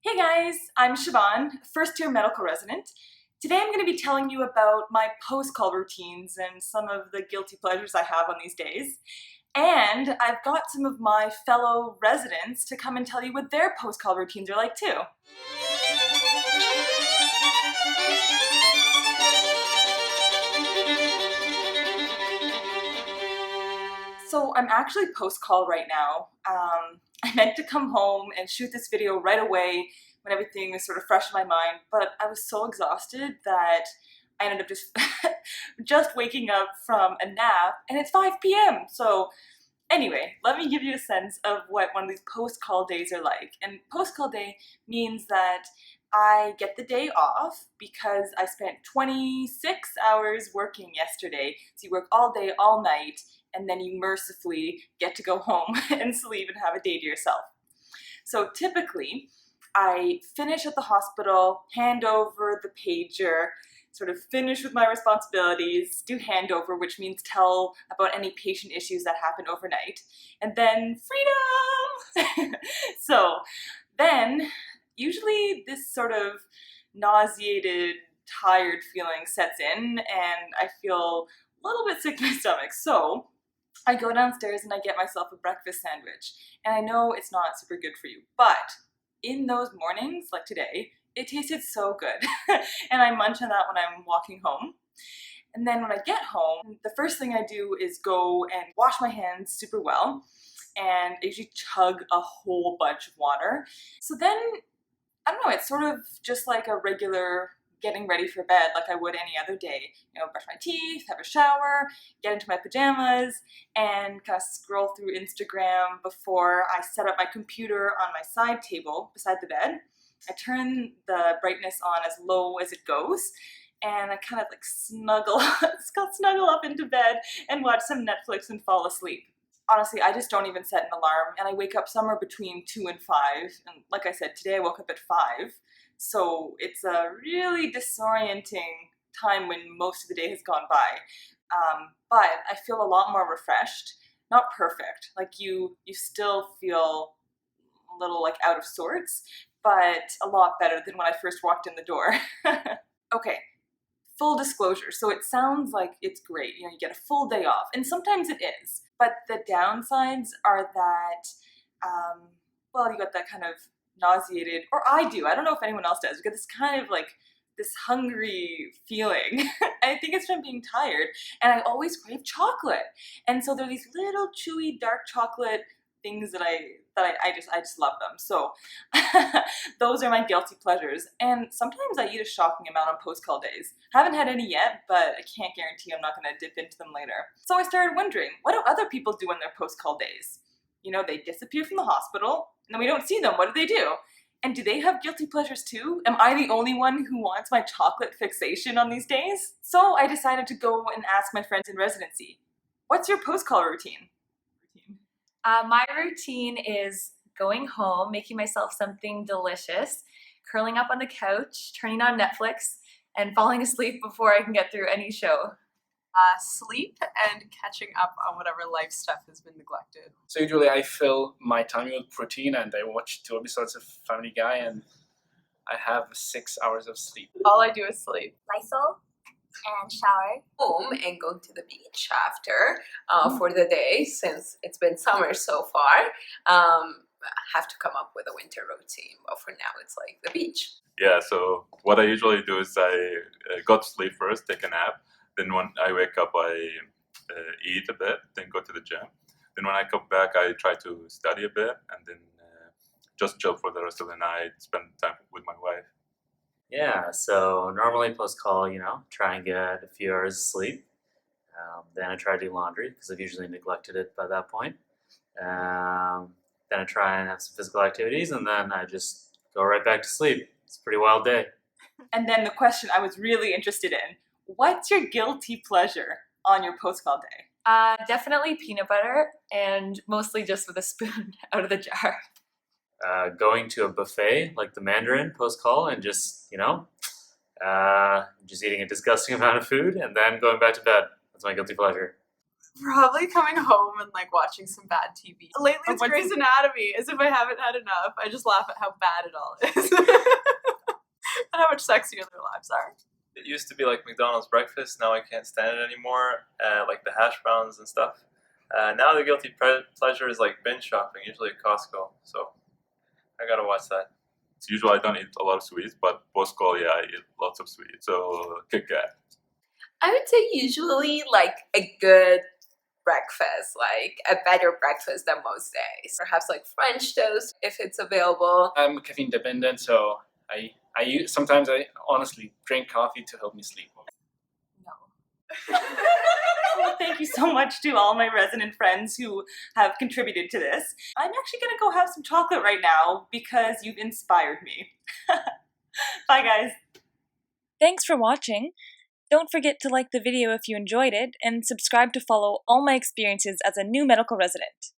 Hey guys, I'm Siobhan, first year medical resident. Today I'm going to be telling you about my post-call routines and some of the guilty pleasures I have on these days. And I've got some of my fellow residents to come and tell you what their post-call routines are like too. So I'm actually post-call right now. I meant to come home and shoot this video right away when everything was sort of fresh in my mind, but I was so exhausted that I ended up just waking up from a nap, and it's 5 p.m. So anyway, let me give you a sense of what one of these post-call days are like. And post-call day means that I get the day off because I spent 26 hours working yesterday. So you work all day, all night, and then you mercifully get to go home and sleep and have a day to yourself. So typically, I finish at the hospital, hand over the pager, sort of finish with my responsibilities, do handover, which means tell about any patient issues that happen overnight, and then freedom! So then, usually this sort of nauseated, tired feeling sets in, and I feel a little bit sick to my stomach. So I go downstairs and I get myself a breakfast sandwich. And I know it's not super good for you, but in those mornings, like today, it tasted so good. And I munch on that when I'm walking home. And then when I get home, the first thing I do is go and wash my hands super well. And I usually chug a whole bunch of water. So then, I don't know, it's sort of just like a regular getting ready for bed like I would any other day. You know, brush my teeth, have a shower, get into my pajamas, and kind of scroll through Instagram before I set up my computer on my side table beside the bed. I turn the brightness on as low as it goes, and I kind of like snuggle up into bed and watch some Netflix and fall asleep. Honestly, I just don't even set an alarm, and I wake up somewhere between 2 and 5, and like I said, today I woke up at 5. So it's a really disorienting time when most of the day has gone by. But I feel a lot more refreshed. Not perfect. Like you still feel a little like out of sorts, but a lot better than when I first walked in the door. Okay, full disclosure. So it sounds like it's great. You know, you get a full day off, and sometimes it is. But the downsides are that, well, you got that kind of nauseated, or I do, I don't know if anyone else does, you get this kind of like this hungry feeling. I think it's from being tired, and I always crave chocolate, and so there are these little chewy dark chocolate things that I just love them. So those are my guilty pleasures, and sometimes I eat a shocking amount on post-call days. Haven't had any yet, but I can't guarantee I'm not going to dip into them later. So I started wondering, what do other people do on their post-call days? You know, they disappear from the hospital, and then we don't see them. What do? And do they have guilty pleasures too? Am I the only one who wants my chocolate fixation on these days? So I decided to go and ask my friends in residency, what's your post-call routine? My routine is going home, making myself something delicious, curling up on the couch, turning on Netflix, and falling asleep before I can get through any show. Sleep and catching up on whatever life stuff has been neglected. So usually I fill my time with protein and I watch 2 episodes of Family Guy and I have 6 hours of sleep. All I do is sleep. Lysol and shower. Home and go to the beach after for the day, since it's been summer so far. I have to come up with a winter routine, but for now it's like the beach. Yeah, so what I usually do is I go to sleep first, take a nap. Then when I wake up, I eat a bit, then go to the gym. Then when I come back, I try to study a bit, and then just chill for the rest of the night, spend time with my wife. Yeah, so normally post-call, try and get a few hours of sleep. Then I try to do laundry, because I've usually neglected it by that point. Then I try and have some physical activities, and then I just go right back to sleep. It's a pretty wild day. And then the question I was really interested in, what's your guilty pleasure on your post-call day? Definitely peanut butter, and mostly just with a spoon out of the jar. Going to a buffet like the Mandarin post-call and just eating a disgusting amount of food and then going back to bed. That's my guilty pleasure. Probably coming home and like watching some bad TV. Lately it's Grey's Anatomy, as if I haven't had enough. I just laugh at how bad it all is. how much sexier their lives are. It used to be like McDonald's breakfast. Now I can't stand it anymore. Like the hash browns and stuff. Now the guilty pleasure is like binge shopping, usually at Costco. So I gotta watch that. Usually I don't eat a lot of sweets, but post-call, yeah, I eat lots of sweets. So Kit Kat. I would say usually like a good breakfast, like a better breakfast than most days. Perhaps like French toast if it's available. I'm caffeine dependent, so sometimes I honestly drink coffee to help me sleep. Well, thank you so much to all my resident friends who have contributed to this. I'm actually gonna go have some chocolate right now because you've inspired me. Bye, guys. Thanks for watching. Don't forget to like the video if you enjoyed it, and subscribe to follow all my experiences as a new medical resident.